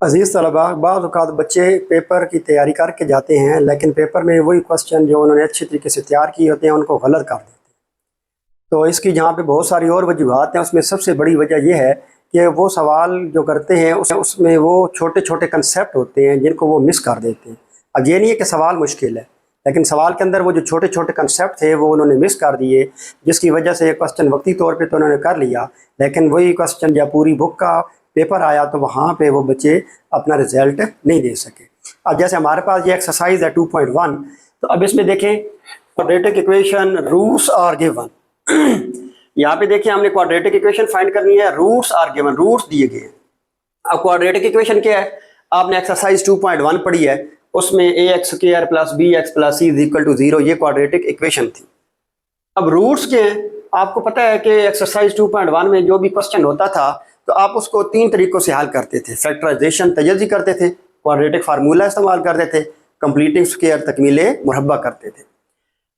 अजीज़ तलबा, बाज़ औक़ात बच्चे पेपर की तैयारी करके जाते हैं, लेकिन पेपर में वही क्वेश्चन जो उन्होंने अच्छी तरीके से तैयार किए होते हैं उनको गलत कर देते हैं। तो इसकी जहाँ पे बहुत सारी और वजूहात हैं, उसमें सबसे बड़ी वजह यह है कि वो सवाल जो करते हैं उसमें वो छोटे छोटे कंसेप्ट होते हैं जिनको वो मिस कर देते हैं। अब ये नहीं है कि सवाल मुश्किल है, लेकिन सवाल के अंदर वो जो छोटे छोटे कंसेप्ट थे वो उन्होंने मिस कर दिए, जिसकी वजह से क्वेश्चन वक्ती तौर पे तो उन्होंने कर लिया, लेकिन वही क्वेश्चन जब पूरी बुक का पेपर आया तो वहाँ पे वो बच्चे अपना रिजल्ट नहीं दे सके। अब जैसे हमारे पास ये एक्सरसाइज है 2.1, तो अब इसमें देखें quadratic equation roots are given. यहाँ पे देखिए हमने क्वाड्रेटिक इक्वेशन फाइंड करनी है, रूट्स आर गिवन, रूट्स दिए गए हैं। अब क्वाड्रेटिक इक्वेशन क्या है, आपने एक्सरसाइज 2.1 पढ़ी है, उसमें A X square plus B X plus C is equal to 0 ये क्वाड्रेटिक इक्वेशन थी। अब रूट्स के हैं, आपको पता है कि एक्सरसाइज 2.1 में जो भी क्वेश्चन होता था तो आप उसको 3 तरीकों से हल करते थे। फैक्टराइजेशन तजज़ी करते थे, क्वाड्रेटिक फार्मूला इस्तेमाल करते थे, कंप्लीटिंग स्क्वायर तकमीले मुरब्बा करते थे।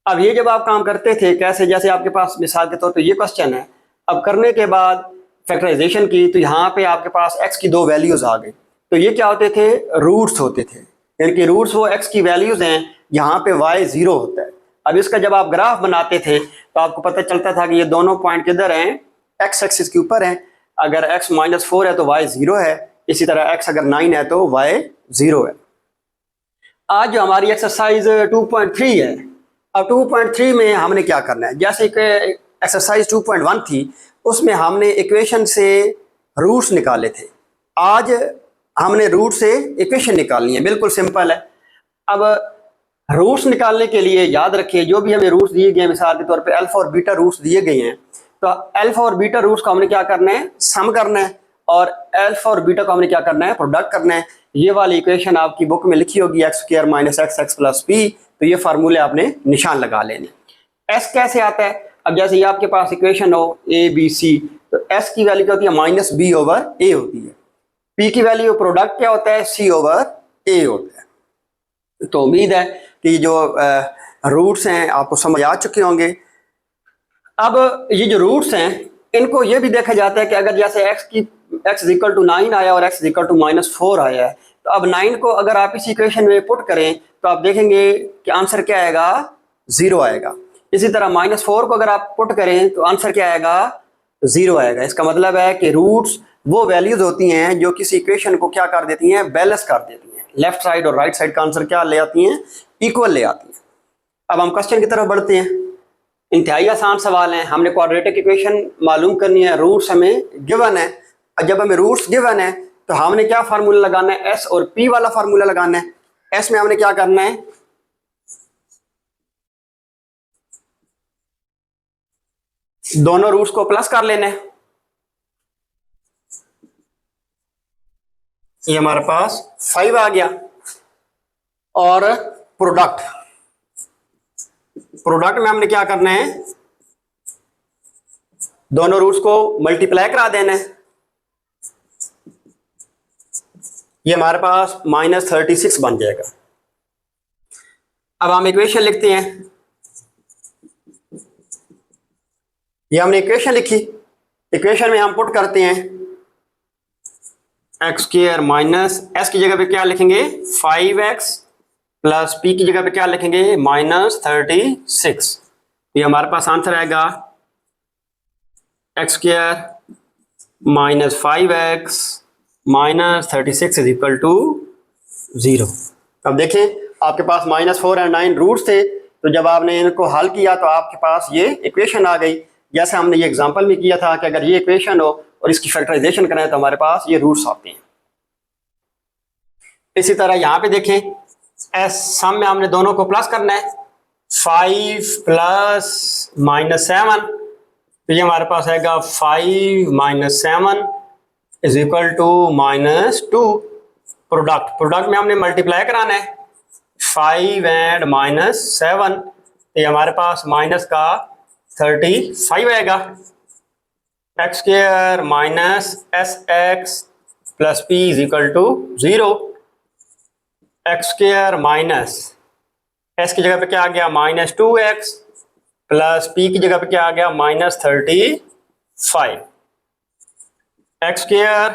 अब ये जब आप काम करते थे कैसे, जैसे आपके पास मिसाल के तौर पे ये क्वेश्चन है, अब करने के बाद फैक्टराइजेशन की तो यहाँ पे आपके पास x की 2 वैल्यूज़ आ गई, तो ये क्या होते थे, रूट्स होते थे। यानी कि रूट्स वो x की वैल्यूज़ हैं, यहाँ पे y 0 होता है। अब इसका जब आप ग्राफ बनाते थे तो आपको पता चलता था कि ये दोनों पॉइंट किधर हैं, x एक्सिस के ऊपर हैं। अगर x -4 है तो y 0 है, इसी तरह x अगर 9 है तो y 0 है। आज जो हमारी एक्सरसाइज 2.3 है, अब 2.3 में हमने क्या करना है, जैसे कि एक्सरसाइज 2.1 थी उसमें हमने इक्वेशन से रूट्स निकाले थे, आज हमने रूट से इक्वेशन निकालनी है। बिल्कुल सिंपल है। अब रूट्स निकालने के लिए याद रखिए जो भी हमें रूट्स दिए गए हैं, मिसाल के तौर पे अल्फा और बीटा रूट्स दिए गए हैं, तो अल्फा और बीटा रूट्स को हमने क्या करना है, सम करना है, और अल्फा और बीटा को हमने क्या करना है, प्रोडक्ट करना है। ये वाली इक्वेशन आपकी बुक में लिखी होगी x square minus x x plus B, तो ये फार्मूले आपने निशान लगा लेने। एस कैसे आता है, अब जैसे ये आपके पास इक्वेशन हो ए बी सी, तो एस की वैल्यू क्या होती है, माइनस बी ओवर ए होती है। पी की वैल्यू प्रोडक्ट क्या होता है, सी ओवर ए होता है। तो उम्मीद है कि जो रूट्स हैं आपको समझ आ चुके होंगे। अब ये जो रूट्स हैं इनको ये भी देखा जाता है कि अगर जैसे x इक्वल टू 9 आया और x इक्वल टू -4 आया है, तो अब 9 को अगर आप इस इक्वेशन में पुट करें तो आप देखेंगे कि आंसर क्या आएगा, 0 आएगा। इसी तरह -4 को अगर आप पुट करें तो आंसर क्या आएगा, 0 आएगा। इसका मतलब है कि रूट्स वो वैल्यूज होती हैं जो किसी इक्वेशन को क्या कर देती हैं, बैलेंस कर देती हैं। लेफ्ट साइड और राइट साइड का आंसर क्या ले आती हैं, इक्वल ले आती हैं। अब हम क्वेश्चन की तरफ बढ़ते हैं। इंतहाई आसान सवाल है, हमने क्वाड्रेटिक इक्वेशन मालूम करनी है, रूट्स हमें गिवन है। जब हमें रूट्स गिवन है तो हमने क्या फार्मूला लगाना है, एस और पी वाला फार्मूला लगाना है। एस में हमने क्या करना है, दोनों रूट्स को प्लस कर लेना है। ये हमारे पास 5 आ गया, और प्रोडक्ट में हमने क्या करना है, दोनों रूट्स को मल्टीप्लाई करा देना है। ये हमारे पास -36 बन जाएगा। अब हम इक्वेशन लिखते हैं, ये हमने इक्वेशन लिखी, इक्वेशन में हम पुट करते हैं एक्स स्क्वायर माइनस एस की जगह पे क्या लिखेंगे, 5x प्लस पी की जगह पे क्या लिखेंगे, -36। ये हमारे पास आंसर आएगा x square minus 5x minus 36 is equal to 0। अब देखें आपके पास -4 और 9 रूट्स थे, तो जब आपने इनको हल किया तो आपके पास ये इक्वेशन आ गई। जैसे हमने ये एग्जांपल में किया था कि अगर ये इक्वेशन हो और इसकी फैक्टराइजेशन करें तो हमारे पास ये रूट्स आते हैं। इसी तरह यहाँ पे देखें, एस सम में हमने दोनों को प्लस करना है, 5 प्लस -7, तो ये हमारे पास आएगा 5 - 7 इज इक्वल टू -2। प्रोडक्ट में हमने मल्टीप्लाई कराना है, 5 एंड -7, तो ये हमारे पास माइनस का 35 आएगा। X square minus S x plus P is equal to 0। X square minus S की जगह पे क्या आ गया, -2x प्लस पी की जगह पे क्या आ गया, -35। X square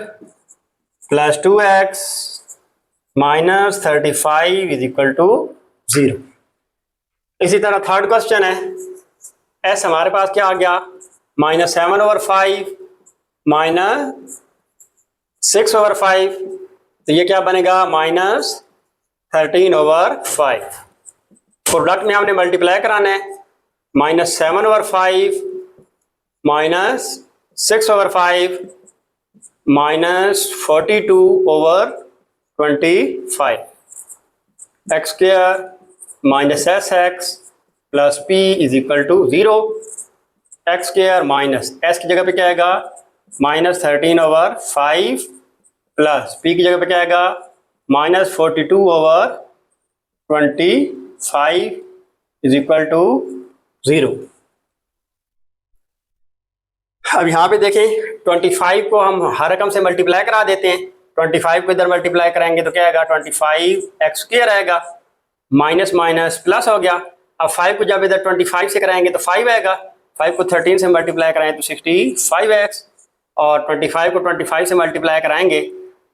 plus 2x minus 35 is equal to 0। इसी तरह थर्ड क्वेश्चन है, s हमारे पास क्या आ गया, -7/5 माइनस 6/5, तो ये क्या बनेगा -13/5। प्रोडक्ट में हमने मल्टीप्लाई कराना है, -7/5 minus 6/5 minus 42/25, x square minus S x plus P is equal to 0। X square minus S की जगह पे क्या आएगा -13/5 प्लस पी की जगह पे क्या आएगा -42/25 इज इक्वल टू 0। अब यहाँ पे देखें 25 को हम हर रकम से मल्टीप्लाई करा देते हैं। 25 को इधर मल्टीप्लाई कराएंगे तो क्या आएगा 25 एक्स स्क्वायर आएगा, माइनस माइनस प्लस हो गया। अब 5 को जब इधर 25 से कराएंगे तो 5 आएगा, 5 को 13 से मल्टीप्लाई कराएं तो 65x, और 25 को 25 से मल्टीप्लाई कराएंगे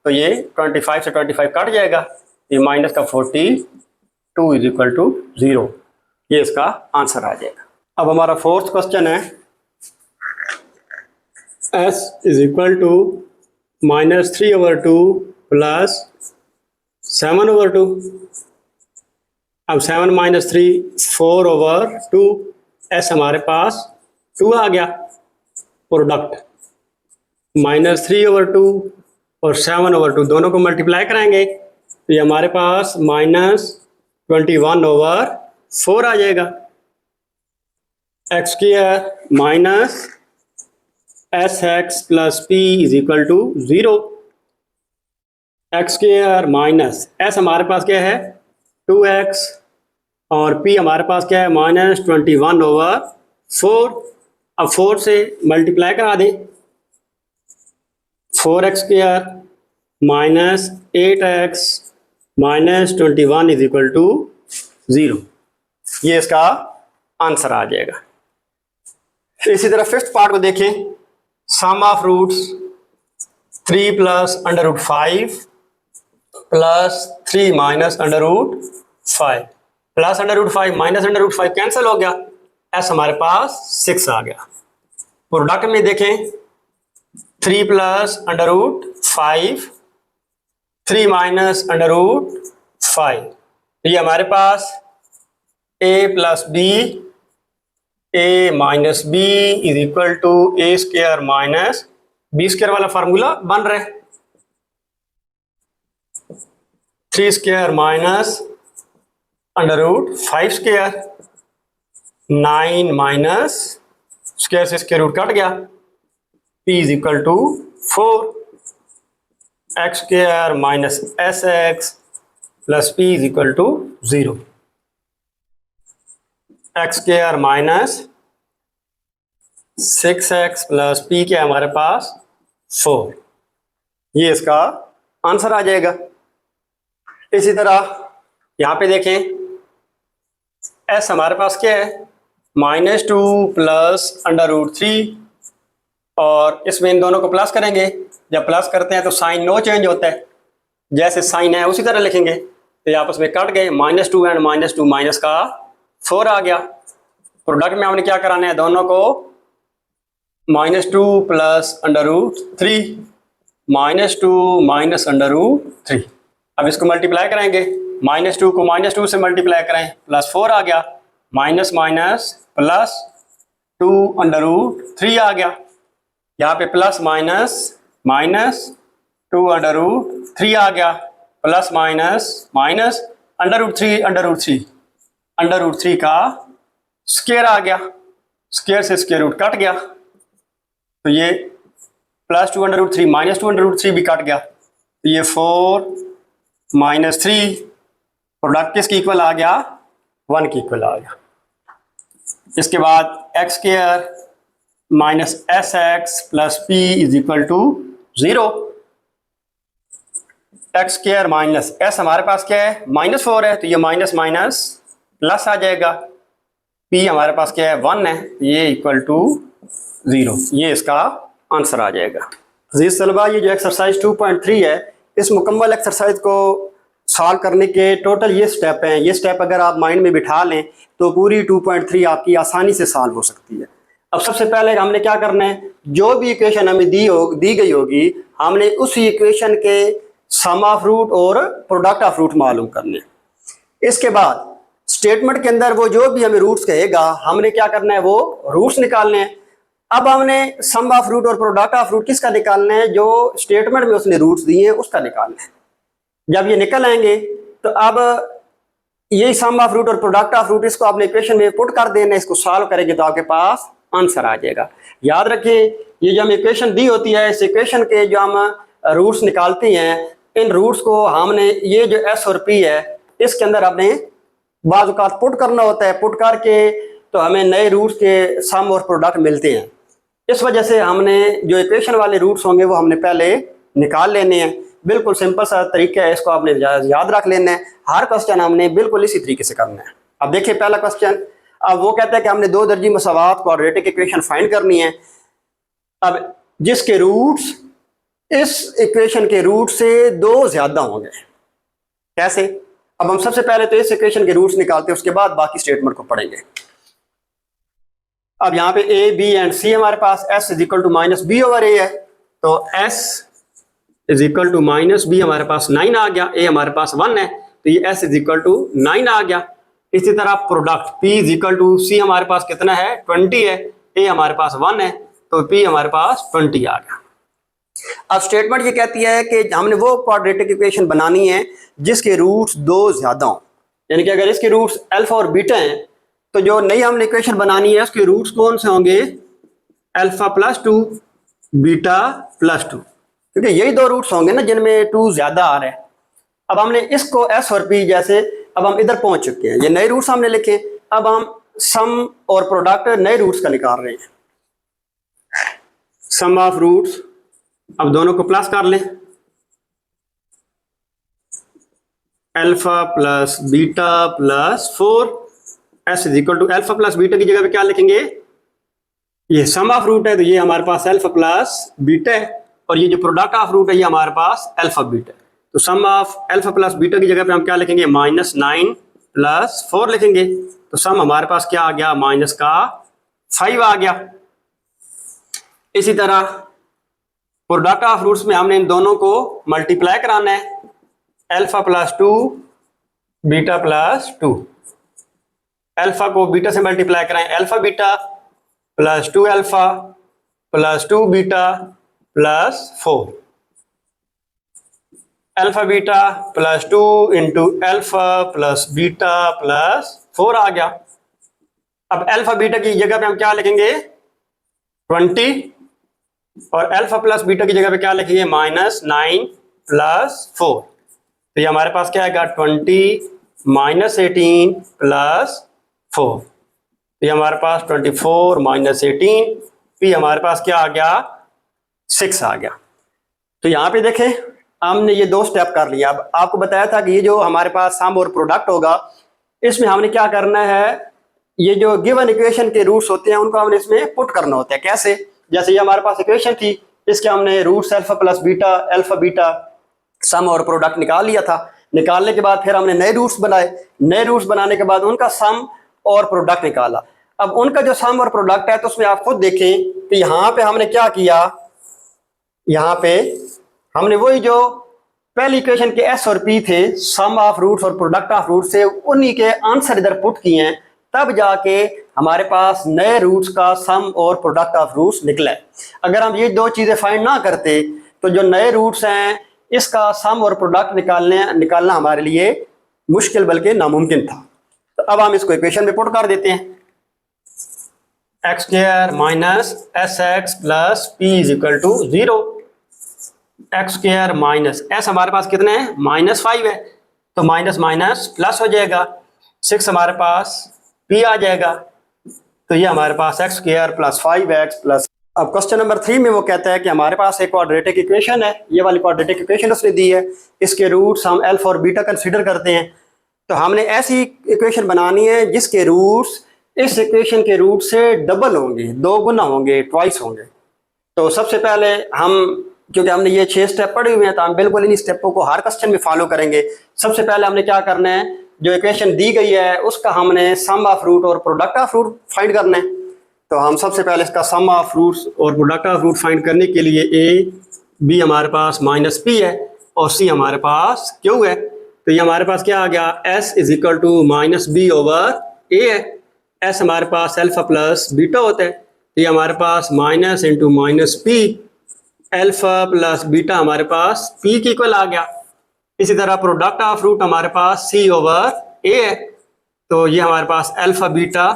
तो ये 25 से 25 कट जाएगा, ये माइनस का 42 इज इक्वल टू 0। ये इसका आंसर आ जाएगा। अब हमारा फोर्थ क्वेश्चन है, s is equal to -3/2 plus 7/2। अब 7 - 3 4/2, s हमारे पास 2 आ गया। प्रोडक्ट -3/2 और 7/2 दोनों को मल्टीप्लाई कराएंगे तो ये हमारे पास -21/4 आ जाएगा। X square minus S x plus P is equal to 0। X square minus S हमारे पास क्या है 2x और p हमारे पास क्या है -21/4। अब 4 से मल्टीप्लाई करा दें, 4x square minus 8x minus 21 is equal to 0। ये इसका आंसर आ जाएगा। इसी तरह फिफ्थ पार्ट को देखें, sum of roots 3 plus √5 plus 3 minus √5 plus √5 minus √5 cancel हो गया, एस हमारे पास 6 आ गया। प्रोडक्ट में देखें 3 प्लस √5 3 माइनस √5, ये हमारे पास a plus B a minus B is equal to A square minus B square वाला फार्मूला बन रहा है। 3 square minus √5 square, 9 minus square से स्क्वायर रूट कट गया, p is equal to 4। X square minus S x plus p is equal to 0। X square minus 6x plus p क्या हमारे पास 4, ये इसका आंसर आ जाएगा। इसी तरह यहाँ पे देखें s हमारे पास क्या है -2 प्लस √3, और इसमें इन दोनों को प्लस करेंगे, जब प्लस करते हैं तो साइन नो चेंज होता है, जैसे साइन है उसी तरह लिखेंगे, तो ये आपस में कट गए, -2 एंड -2 माइनस का 4 आ गया। प्रोडक्ट में हमने क्या कराना है, दोनों को -2 प्लस √3 -2 माइनस √3। अब इसको मल्टीप्लाई करेंगे, -2 को -2 से मल्टीप्लाई करें प्लस 4 आ गया, माइनस माइनस प्लस 2 √3 आ गया। यहाँ पे प्लस माइनस माइनस 2 √3 आ गया, प्लस माइनस माइनस √3 का स्क्वायर आ गया, स्क्वायर से स्क्वायर रूट कट गया, तो ये प्लस 2 √3 माइनस 2 √3 भी कट गया, तो ये 4 - 3 प्रोडक्ट किसके इक्वल आ गया 1 के इक्वल आ गया। इसके बाद x square minus S x plus P is equal to 0। X square minus S हमारे पास क्या है -4 है, तो ये माइनस माइनस प्लस आ जाएगा, पी हमारे पास क्या है 1 है, ये इक्वल टू 0, ये इसका आंसर आ जाएगा। अजीज तलबा, ये जो एक्सरसाइज 2.3 है, इस मुकम्मल एक्सरसाइज को सॉल्व करने के टोटल ये स्टेप हैं। ये स्टेप अगर आप माइंड में बिठा लें तो पूरी 2.3 आपकी आसानी से सॉल्व हो सकती है। अब सबसे पहले हमने क्या करना है, जो भी इक्वेशन हमें दी गई होगी, हमने उसी इक्वेशन के सम ऑफ रूट और प्रोडक्ट ऑफ रूट मालूम करने। इसके बाद स्टेटमेंट के अंदर वो जो भी हमें रूट्स कहेगा, हमने क्या करना है, वो रूट्स निकालने हैं। अब हमने सम ऑफ रूट और प्रोडक्ट ऑफ रूट किसका निकालना है, जो स्टेटमेंट में उसने रूट्स दिए हैं उसका निकालना है। जब ये निकल आएंगे तो अब ये सम ऑफ रूट और प्रोडक्ट ऑफ रूट इसको आपने इक्वेशन में पुट कर देना है। इसको सॉल्व करेंगे तो आपके पास आंसर आ जाएगा। याद रखें, ये जो हमें इक्वेशन दी होती है, इस इक्वेशन के जो हम रूट्स निकालते हैं, इन रूट्स को हमने ये जो एस और पी है इसके अंदर अपने बाज़ औक़ात पुट करना होता है। पुट करके तो हमें नए रूट्स के सम और प्रोडक्ट मिलते हैं। इस वजह से हमने जो इक्वेशन वाले रूट्स होंगे वो हमने पहले निकाल लेने हैं। बिल्कुल सिंपल सा तरीका है, इसको आपने याद रख लेना है। हर क्वेश्चन हमने बिल्कुल इसी तरीके से करना है। अब देखिए पहला क्वेश्चन, अब वो कहता है कि हमने दो दर्जी मसावात क्वाड्रेटिक इक्वेशन फाइंड करनी है। अब जिसके रूट्स इस इक्वेशन के रूट से दो ज्यादा होंगे। कैसे? अब हम सबसे पहले तो इस इक्वेशन के रूट्स निकालते हैं, उसके बाद बाकी स्टेटमेंट को पढ़ेंगे। अब यहाँ पे ए बी एंड सी हमारे पास s is equal to minus B over A है, तो s is equal to minus B हमारे पास 9 आ गया। ए हमारे पास 1 है तो ये s इज इक्वल टू 9 आ गया। इसी तरह product p is equal to C हमारे पास कितना है, 20 है। ए हमारे पास 1 है तो p हमारे पास 20 आ गया। अब स्टेटमेंट ये कहती है कि हमने वो क्वाड्रेटिक इक्वेशन बनानी है जिसके रूट्स दो ज्यादा हों। यानी कि अगर इसके रूट्स अल्फा और बीटा हैं तो जो नई हमने इक्वेशन बनानी है उसके रूट्स कौन से होंगे, अल्फा प्लस 2 बीटा प्लस 2, क्योंकि यही दो रूट्स होंगे ना जिनमें 2 ज्यादा आ रहे हैं। अब हमने इसको एस और पी, जैसे अब हम इधर पहुंच चुके हैं, ये नए रूट्स हमने लिखे। अब हम सम और प्रोडक्ट नए रूट्स का निकाल रहे हैं। सम ऑफ रूट्स, अब दोनों को प्लस कर लें, alpha plus beta plus 4 S is equal to alpha plus beta की जगह पे क्या लिखेंगे, ये सम ऑफ रूट है तो ये हमारे पास अल्फा प्लस बीटा है, और ये जो प्रोडक्ट ऑफ रूट है ये हमारे पास अल्फा बीटा है। तो सम ऑफ अल्फा प्लस बीटा की जगह पे हम क्या लिखेंगे, -9 प्लस 4 लिखेंगे। तो सम हमारे पास क्या आ गया, माइनस का 5 आ गया। इसी तरह प्रोडक्ट ऑफ रूट्स में हमने इन दोनों को मल्टीप्लाई कराना है, alpha plus 2 beta plus 2। Alpha को बीटा से मल्टीप्लाई कराएं, alpha beta plus 2 alpha plus 2 beta plus 4। Alpha beta plus 2 into alpha plus beta plus 4 आ गया। अब अल्फा बीटा की जगह पे हम क्या लिखेंगे, 20, और अल्फा प्लस बीटा की जगह पे क्या लिखेंगे, -9 प्लस 4। तो ये हमारे पास क्या आएगा, 20 माइनस 18 प्लस 4। तो ये हमारे पास 24 माइनस 18, पी हमारे पास क्या आ गया, 6 आ गया। तो यहाँ पे देखें हमने ये दो स्टेप कर लिया। अब आपको बताया था कि ये जो हमारे पास सम और प्रोडक्ट होगा, इसमें हमने क्या करना है, ये जो गिवन इक्वेशन के रूट्स होते हैं उनको हमने इसमें पुट करना होता है। कैसे? जैसे ये हमारे पास इक्वेशन थी, इसके हमने roots alpha plus beta, alpha beta, sum और प्रोडक्ट निकाल लिया था। निकालने के बाद फिर हमने नए रूट्स बनाए। नए रूट्स बनाने के बाद उनका सम और प्रोडक्ट निकाला। अब उनका जो सम और प्रोडक्ट है तो उसमें आप खुद देखें कि यहाँ पे हमने क्या किया, यहाँ पे हमने वही जो पहली इक्वेशन के एस और पी थे, सम ऑफ रूट्स और प्रोडक्ट ऑफ रूट्स से, उन्हीं के आंसर इधर पुट किए हैं, तब जाके हमारे पास नए रूट्स का सम और प्रोडक्ट ऑफ रूट्स निकला है। अगर हम ये दो चीजें फाइंड ना करते तो जो नए रूट्स हैं इसका सम और प्रोडक्ट निकालना हमारे लिए मुश्किल बल्कि नामुमकिन था। तो अब हम इसको इक्वेशन में पुट कर देते हैं, x² minus sx plus p is equal to 0। x² minus s हमारे पास कितने हैं, -5 है, तो माइनस माइनस प्लस हो जाएगा। 6 हमारे पास p आ जाएगा, तो ये हमारे पास x² प्लस 5x प्लस। अब क्वेश्चन नंबर 3 में वो कहता है कि हमारे पास एक क्वाड्रेटिक इक्वेशन है, ये वाली क्वाड्रेटिक इक्वेशन उसने दी है, इसके रूट्स हम अल्फा और बीटा कंसीडर करते हैं। तो हमने ऐसी इक्वेशन बनानी है जिसके रूट्स इस इक्वेशन के रूट से डबल होंगे, 2 गुना होंगे, ट्वाइस होंगे। तो सबसे पहले हम क्योंकि हमने ये 6 स्टेप पढ़े हुए हैं तो हम बिल्कुल इन स्टेपों को हर क्वेश्चन में फॉलो करेंगे। सबसे पहले हमने क्या करना है, जो इक्वेशन दी गई है उसका हमने सम ऑफ रूट और प्रोडक्ट ऑफ रूट फाइंड करना है। तो हम सबसे पहले इसका सम ऑफ रूट्स और प्रोडक्ट ऑफ रूट फाइंड करने के लिए ए बी हमारे पास माइनस पी है और सी हमारे पास क्यू है। तो ये हमारे पास क्या आ गया, S is equal to minus B over A है। एस हमारे पास अल्फा प्लस बीटा होता है, तो ये हमारे पास minus into minus P, alpha plus beta हमारे पास पी के इक्वल आ गया। इसी तरह प्रोडक्ट ऑफ रूट हमारे पास सी ओवर ए है, तो ये हमारे पास अल्फा बीटा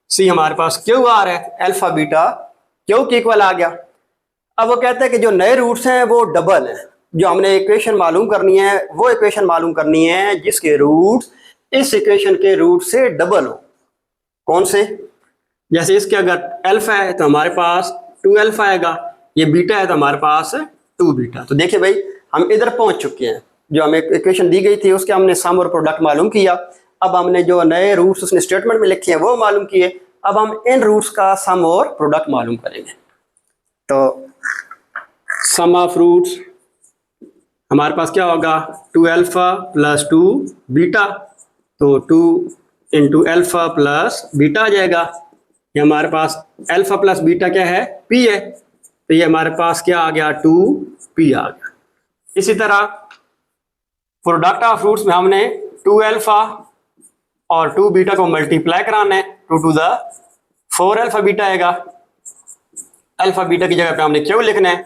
सी हमारे पास क्यू आर है, अल्फा बीटा क्यू के इक्वल आ गया। अब वो कहते हैं कि जो नए रूट्स हैं वो डबल हैं। जो हमने इक्वेशन मालूम करनी है वो इक्वेशन मालूम करनी है जिसके रूट्स इस इक्वेशन के रूट से डबल हो। कौन से? जैसे इसके अगर अल्फा है तो हमारे पास 2 अल्फा आएगा, ये बीटा है तो हमारे पास 2 बीटा। तो देखिए भाई हम इधर पहुंच चुके हैं, जो हमें इक्वेशन दी गई थी उसके हमने सम और प्रोडक्ट मालूम किया। अब हमने जो नए रूट्स उसने स्टेटमेंट में लिखे हैं वो मालूम किए। अब हम इन रूट्स का सम और प्रोडक्ट मालूम करेंगे। तो सम ऑफ रूट्स हमारे पास क्या होगा, 2 अल्फा प्लस 2 बीटा, तो 2 इंटू अल्फा प्लस बीटा आ जाएगा। ये हमारे पास अल्फा प्लस बीटा क्या है, पी है, तो ये हमारे पास क्या आ गया, 2 पी आ गया। इसी तरह प्रोडक्ट ऑफ रूट्स में हमने 2 अल्फा और 2 बीटा को मल्टीप्लाई कराना है, 2 टू द 4 अल्फा बीटा आएगा। अल्फा बीटा की जगह पे हमने क्यू लिखना है,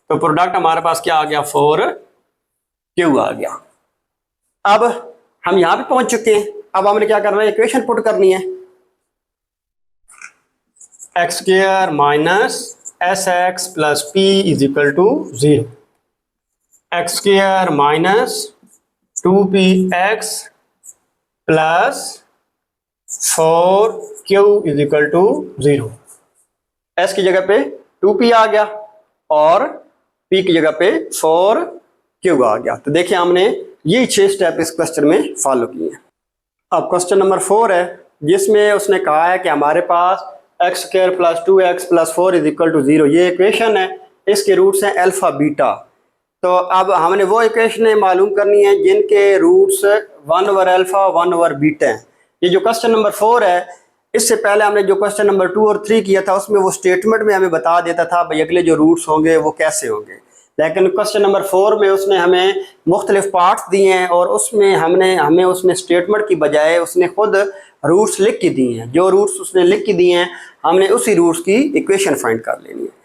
तो प्रोडक्ट हमारे पास क्या आ गया, 4 क्यू आ गया। अब हम यहां पे पहुंच चुके हैं। अब हमने क्या करना है, इक्वेशन पुट करनी है, x square minus S x plus P is equal to 0, x square minus 2p x plus 4q is equal to 0। S की जगह पे 2p आ गया और p की जगह पे 4q आ गया। तो देखिए हमने ये 6 स्टेप इस क्वेश्चन में फॉलो किए हैं। अब क्वेश्चन नंबर 4 है, जिसमें उसने कहा है कि हमारे पास X square plus 2x plus 4 is equal to 0, ये इक्वेशन है, इसके रूट्स हैं अल्फा बीटा। तो अब हमने वो इक्वेशनें मालूम करनी है जिनके roots 1 over alpha 1 over beta हैं। ये जो क्वेश्चन नंबर 4 है, इससे पहले हमने जो क्वेश्चन नंबर 2 और 3 किया था उसमें वो स्टेटमेंट में हमें बता देता था भाई अगले जो रूट्स होंगे वो कैसे होंगे। लेकिन क्वेश्चन नंबर 4 में उसने हमें मुख्तलिफ पार्ट्स दिए हैं और उसमें हमें उसने स्टेटमेंट की बजाय उसने खुद रूट्स लिख के दिए हैं। जो रूट्स उसने लिख के दिए हैं हमने उसी रूट्स की इक्वेशन फाइंड कर लेनी है।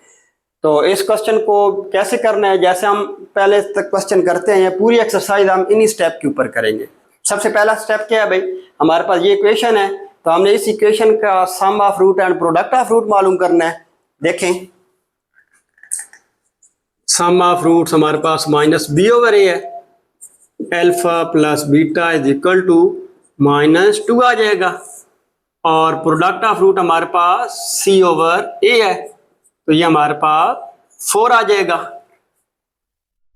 तो इस क्वेश्चन को कैसे करना है, जैसे हम पहले तक क्वेश्चन करते हैं, पूरी एक्सरसाइज हम इन्हीं स्टेप के ऊपर करेंगे। सबसे पहला स्टेप क्या है भाई, हमारे पास ये इक्वेशन है तो हमने इस इक्वेशन का sum of root and product of root मालूम करना है। देखें सम ऑफ रूट्स हमारे पास माइनस बी ओवर ए है, alpha plus beta is equal to minus 2 आ जाएगा, और प्रोडक्ट ऑफ रूट हमारे पास सी ओवर ए है, तो ये हमारे पास 4 आ जाएगा।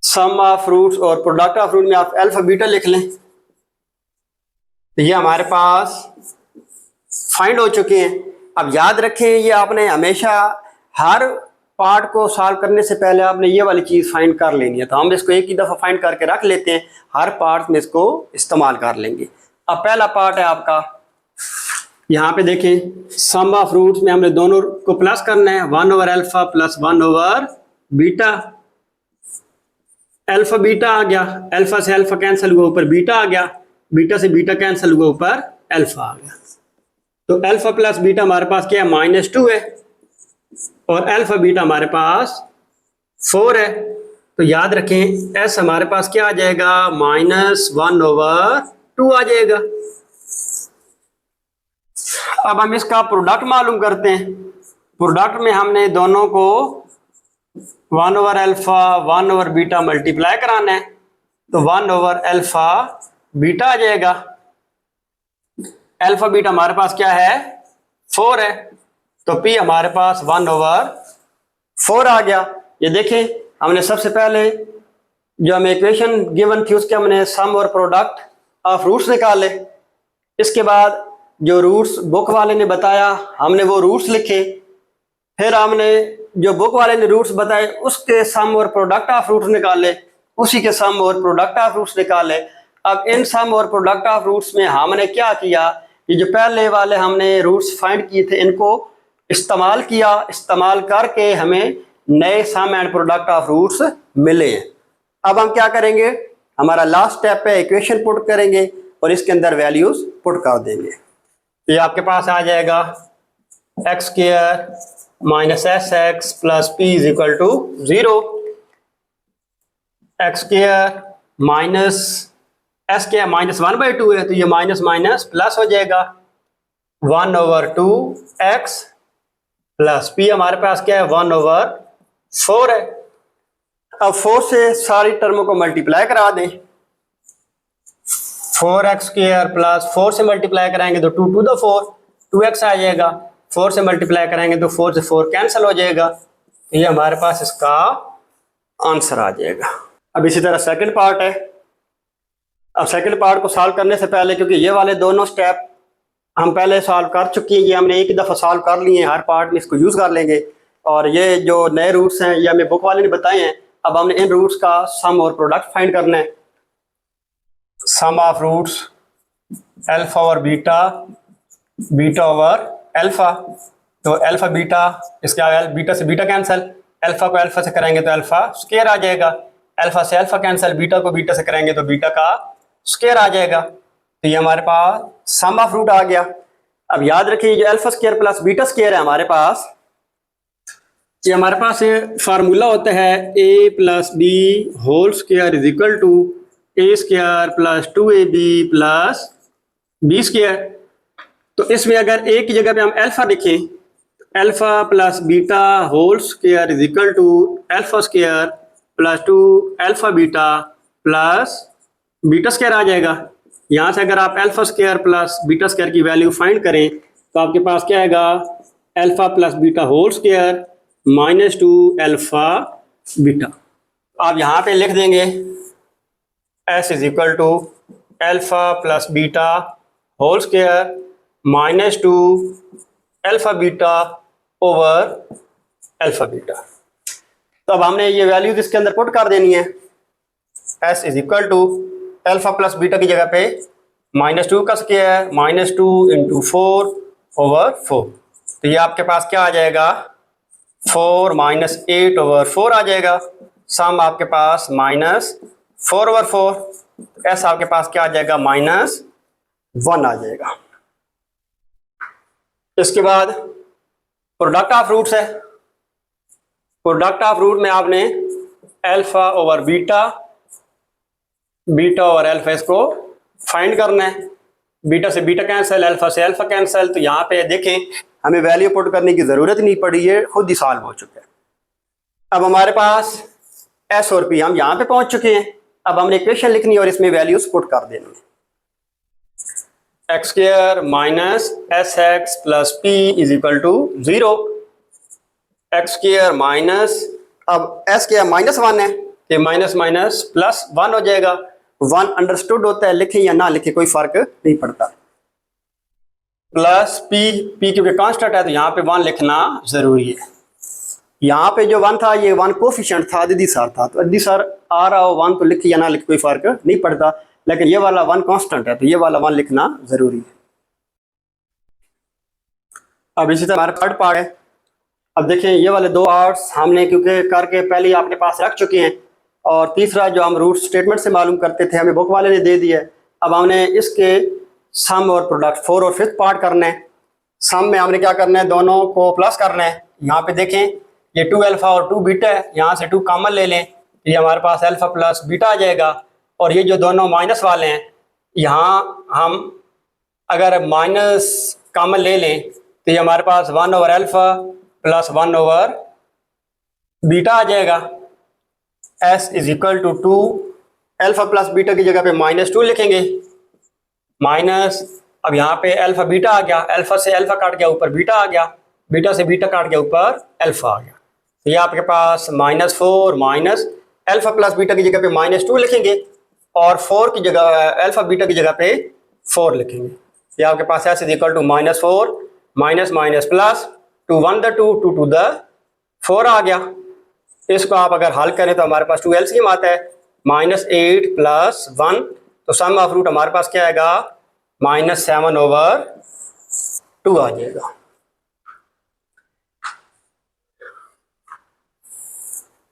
सम ऑफ रूट्स और प्रोडक्ट ऑफ रूट में आप अल्फा बीटा लिख लें, तो ये हमारे पास फाइंड हो चुके हैं। अब याद रखें ये आपने हमेशा हर पार्ट को सॉल्व करने से पहले आपने ये वाली चीज़ फाइंड कर लेनी है। तो हम इसको एक ही दफ़ा फाइंड करके रख लेते हैं, हर पार्ट में इसको इस्तेमाल कर लेंगे। अब पहला पार्ट है आपका, यहाँ पे देखें सम ऑफ रूट्स में हमने दोनों को प्लस करना है, 1 over alpha plus 1 over beta. Alpha beta आ गया, अल्फा से अल्फा कैंसिल हुआ, ऊपर बीटा आ गया, बीटा से बीटा कैंसिल हुआ, ऊपर अल्फा आ गया। तो अल्फा प्लस बीटा हमारे पास क्या है, -2 है, और अल्फा बीटा हमारे पास 4 है। तो याद रखें एस हमारे पास क्या आ जाएगा, -1 ओवर 2 आ जाएगा। अब हम इसका प्रोडक्ट मालूम करते हैं। प्रोडक्ट में हमने दोनों को 1 over alpha 1 over beta multiply कराना है, तो 1 ओवर अल्फा बीटा आ जाएगा। अल्फा बीटा हमारे पास क्या है, 4 है, तो P हमारे पास 1 ओवर 4 आ गया। ये देखें हमने सबसे पहले जो हमें इक्वेशन गिवन थी उसके हमने सम और प्रोडक्ट ऑफ रूट्स निकाले। इसके बाद जो रूट्स बुक वाले ने बताया हमने वो रूट्स लिखे, फिर हमने जो बुक वाले ने रूट्स बताए उसके सम और प्रोडक्ट ऑफ रूट्स निकाले, उसी के सम और प्रोडक्ट ऑफ रूट्स निकाले। अब इन सम और प्रोडक्ट ऑफ रूट्स में हमने क्या किया, ये जो पहले वाले हमने रूट्स फाइंड किए थे इनको इस्तेमाल किया, इस्तेमाल करके हमें नए सम एंड प्रोडक्ट ऑफ रूट्स मिले हैं। अब हम क्या करेंगे, हमारा लास्ट स्टेप है इक्वेशन पुट करेंगे और इसके अंदर वैल्यूज पुट कर देंगे। तो ये आपके पास आ जाएगा x square minus S x plus P is equal to 0। X square minus S square minus 1/2 है तो ये माइनस माइनस प्लस हो जाएगा 1/2 एक्स प्लस पी हमारे पास क्या है 1/4 है। अब 4 से सारी टर्मों को मल्टीप्लाई करा दें, 4x स्क्वायर प्लस 4 से मल्टीप्लाई कराएंगे तो 2 to the 4 2x आ जाएगा, 4 से मल्टीप्लाई कराएंगे तो 4 से 4 कैंसिल हो जाएगा, ये हमारे पास इसका आंसर आ जाएगा। अब इसी तरह सेकंड पार्ट है। अब सेकंड पार्ट को सॉल्व करने से पहले, क्योंकि ये वाले दोनों स्टेप हम पहले सॉल्व कर चुके हैं, ये हमने एक ही दफ़ा सॉल्व कर लिए हैं, हर पार्ट में इसको यूज़ कर लेंगे। और ये जो नए रूट्स हैं ये हमें बुक वाले ने बताए हैं। अब हमने इन रूट्स का सम और प्रोडक्ट फाइंड करना है। सम ऑफ रूट्स अल्फा और बीटा, बीटा ओवर अल्फा, तो अल्फा बीटा, इसका बीटा से बीटा कैंसिल, अल्फा को अल्फा से करेंगे तो अल्फा स्क्वायर आ जाएगा, अल्फा से अल्फा कैंसिल, बीटा को बीटा से करेंगे तो बीटा का स्क्वायर आ जाएगा। तो ये हमारे पास सम ऑफ रूट आ गया। अब याद रखिए जो alpha square plus beta square है हमारे पास, ये हमारे पास फार्मूला होता है a plus B whole square is equal to a square plus 2ab plus b square. तो इसमें अगर a की जगह पे हम अल्फा लिखें, alpha plus beta whole square is equal to alpha square plus 2 alpha beta plus beta square आ जाएगा। यहाँ से अगर आप alpha square plus beta square की वैल्यू फाइंड करें तो आपके पास क्या आएगा, alpha plus beta whole square minus 2 alpha beta. आप यहाँ पे लिख देंगे s is equal to alpha plus beta whole square minus 2 alpha beta over alpha beta. तो अब हमने ये वैल्यूज इसके अंदर पुट कर देनी है। s is equal to alpha plus beta की जगह पे -2 का स्क्वायर -2 इंटू 4 ओवर 4, तो ये आपके पास क्या आ जाएगा 4 माइनस 8 ओवर 4 आ जाएगा। सम आपके पास -4 ओवर 4, एस आपके पास क्या आ जाएगा -1 आ जाएगा। इसके बाद प्रोडक्ट ऑफ रूट्स है। प्रोडक्ट ऑफ रूट में आपने alpha over beta, beta over alpha इसको फाइंड करना है। बीटा से बीटा कैंसिल, अल्फा से अल्फा कैंसिल, तो यहाँ पे देखें हमें वैल्यू पुट करने की ज़रूरत नहीं पड़ी, ये खुद ही सॉल्व हो चुका है। अब हमारे पास एस और पी हम यहाँ पे पहुँच चुके हैं। अब हमने इक्वेशन लिखनी है और इसमें वैल्यूज पुट कर देनी है। X square minus S x plus P is equal to 0। X square minus, अब एस स्क्वायर -1 है तो माइनस माइनस प्लस 1 हो जाएगा। 1 अंडरस्टूड होता है, लिखें या ना लिखें कोई फर्क नहीं पड़ता। प्लस पी क्योंकि कांस्टेंट है तो यहाँ पे 1 लिखना जरूरी है। यहाँ पे जो 1 था ये 1 कोफिशिएंट था, अददी सार था, तो अददी सार आ रहा हो 1 तो लिखे या ना लिखे कोई फर्क नहीं पड़ता, लेकिन ये वाला 1 कांस्टेंट है तो ये वाला 1 लिखना जरूरी है। अब इसी तरह हमारा थर्ड पार्ट है। अब देखें ये वाले 2 पार्ट्स हमने क्योंकि करके पहले ही अपने पास रख चुके हैं, और तीसरा जो हम रूट स्टेटमेंट से मालूम करते थे हमें बुक वाले ने दे दिया है। अब हमने इसके सम और प्रोडक्ट 4 और 5th पार्ट करना है। सम में हमने क्या करना है, दोनों को प्लस करना है। यहाँ पे देखें ये 2 अल्फा और 2 बीटा है, यहाँ से 2 कॉमन ले लें, ये हमारे पास अल्फा प्लस बीटा आ जाएगा। और ये जो दोनों माइनस वाले हैं यहाँ हम अगर माइनस कॉमन ले लें तो ये हमारे पास 1 over alpha plus 1 over beta आ जाएगा। s is equal to 2 alpha plus beta की जगह पे -2 लिखेंगे, माइनस, अब यहाँ पे अल्फा बीटा आ गया, अल्फा से अल्फा काट गया ऊपर बीटा आ गया, बीटा से बीटा काट गया ऊपर अल्फा आ गया। तो ये आपके पास -4 माइनस अल्फा प्लस बीटा की जगह पे -2 लिखेंगे और 4 की जगह अल्फा बीटा की जगह पे 4 लिखेंगे। ये आपके पास s is equal to -4 minus minus plus 2 1 the 2 2 2 the 4 आ गया। इसको आप अगर हल करें तो हमारे पास 2 एलसीएम आता है, -8 + 1, तो सम ऑफ रूट हमारे पास क्या आएगा, -7/2 आ जाएगा।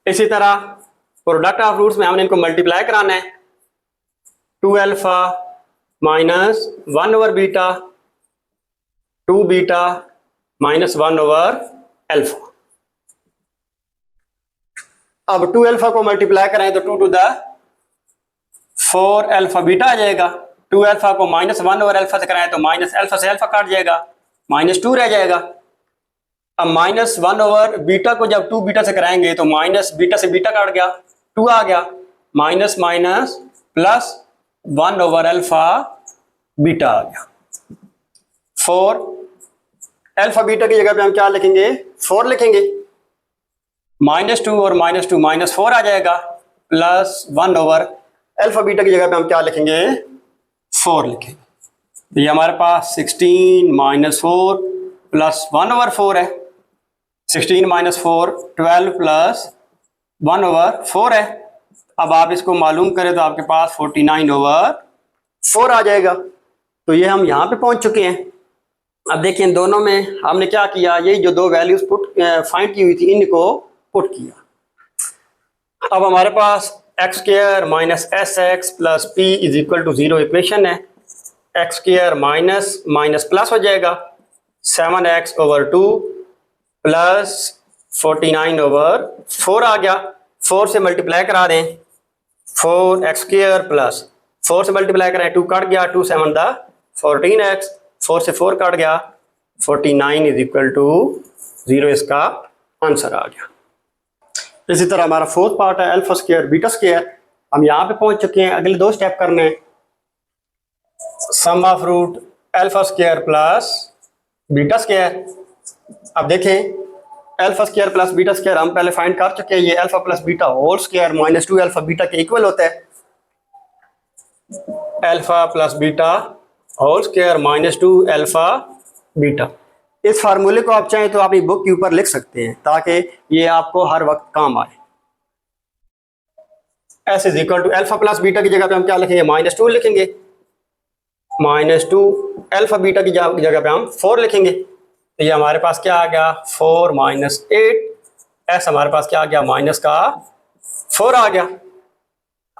इसी तरह प्रोडक्ट ऑफ रूट्स में हमने इनको मल्टीप्लाई कराना है, 2α - 1/β, 2β - 1/α। अब 2α को मल्टीप्लाई करें तो 2⁴ α जाएगा। 2α को -1/α से कराएं तो -α से अल्फा काट जाएगा, -2 रह जाएगा। अब -1/β को जब 2β से कराएंगे तो -β से बीटा काट गया, 2 आ गया, माइनस माइनस प्लस 1/α बीटा आ गया। 4 अल्फा बीटा की जगह पे हम क्या लिखेंगे, 4 लिखेंगे। -2 और -2 -4 आ जाएगा, प्लस 1/α बीटा की जगह पे हम क्या लिखेंगे, 4 लिखेंगे। तो ये हमारे पास 16 - 4 प्लस 1/4 है। 16 - 4 12 प्लस 1/4 है। अब आप इसको मालूम करें तो आपके पास 49/4 आ जाएगा। तो ये हम यहाँ पे पहुँच चुके हैं। अब देखिए इन दोनों में हमने क्या किया, यही जो दो वैल्यूज फाइंड की हुई थी इनको पुट किया। अब हमारे पास x² - sx + p = 0 इक्वेशन है। x² माइनस माइनस प्लस हो जाएगा, 7x/2 प्लस 49/4 आ गया। 4 से मल्टीप्लाई करा दें, 4x² प्लस 4 से मल्टीप्लाई करें 2 कट गया, 2 7 14x, 4 से 4 कट गया, 49 = 0 इसका आंसर आ गया। इसी तरह हमारा फोर्थ पार्ट है α² β²। हम यहाँ पे पहुंच चुके हैं। अगले दो स्टेप करने हैं, सम ऑफ रूट α² प्लस β²। अब देखें α² प्लस β² हम पहले फाइंड कर चुके हैं। ये α + β होल स्क्वायर -2α बीटा के इक्वल होता है। α + β होल स्क्वायर -2α बीटा। इस फार्मूले को आप चाहें तो अपनी बुक के ऊपर लिख सकते हैं ताकि ये आपको हर वक्त काम आए। S = α + बीटा की जगह पे हम क्या लिखेंगे, -2 लिखेंगे। -2 अल्फा बीटा की जगह पे हम 4 लिखेंगे। तो ये हमारे पास क्या आ गया, 4 - 8। S हमारे पास क्या आ गया, -4 आ गया।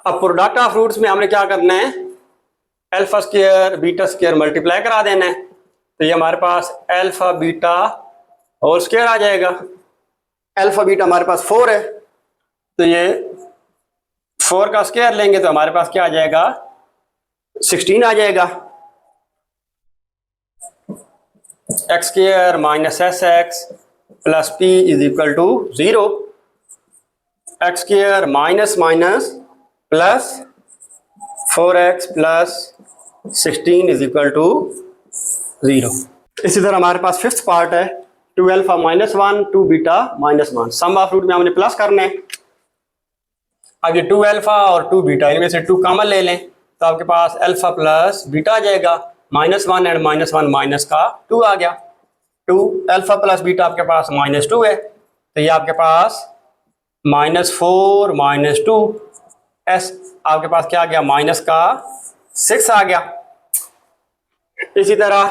अब प्रोडक्ट ऑफ रूट्स में हमने क्या करना है, α² β² मल्टीप्लाई करा देना है। तो ये हमारे पास α बीटा होल स्क्वायर आ जाएगा। अल्फा बीटा हमारे पास 4 है, तो ये 4 का स्क्वायर लेंगे तो हमारे पास क्या आ जाएगा, 16 आ जाएगा। x² - sx + p = 0। x² minus minus plus 4x + 16 = 0। इसी तरह हमारे पास फिफ्थ पार्ट है 2α - 1 2β - 1। सम ऑफ रूट में हमने प्लस करना है। अब ये 2α और 2β इनमें से 2 कॉमन ले लें तो आपके पास α + β आ जाएगा। -1 एंड -1 माइनस का 2 आ गया। 2 α + β आपके पास -2 है, तो ये आपके पास -4 - 2 s आपके पास क्या आ गया, माइनस का 6 आ गया। इसी तरह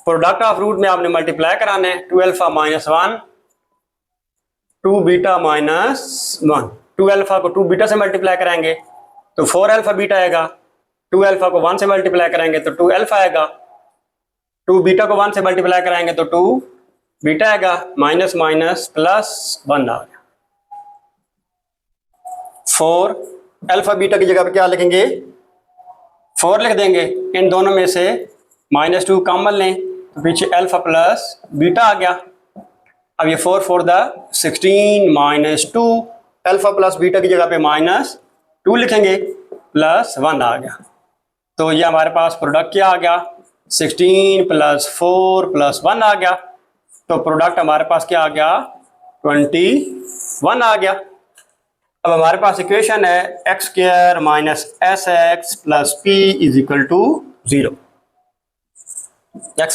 प्रोडक्ट ऑफ रूट में आपने मल्टीप्लाई कराना है, 2α - 1 2β - 1। 2α को 2β से मल्टीप्लाई कराएंगे तो 4α बीटा आएगा। 2α को 1 से मल्टीप्लाई करेंगे तो 2α आएगा। 2β को 1 से मल्टीप्लाई कराएंगे तो 2β आएगा। माइनस माइनस प्लस 1 आ गया। 4 α बीटा की जगह पे क्या लिखेंगे, 4 लिख देंगे। इन दोनों में से -2 कॉमन लें तो पीछे α + बीटा आ गया। अब ये 4 4 16 - 2 α + बीटा की जगह पे -2 लिखेंगे, प्लस 1 आ गया। तो ये हमारे पास प्रोडक्ट क्या आ गया, 16 + 4 + 1 आ गया। तो प्रोडक्ट हमारे पास क्या आ गया, 21 आ गया। अब हमारे पास इक्वेशन है x² - sx + p = 0। x² -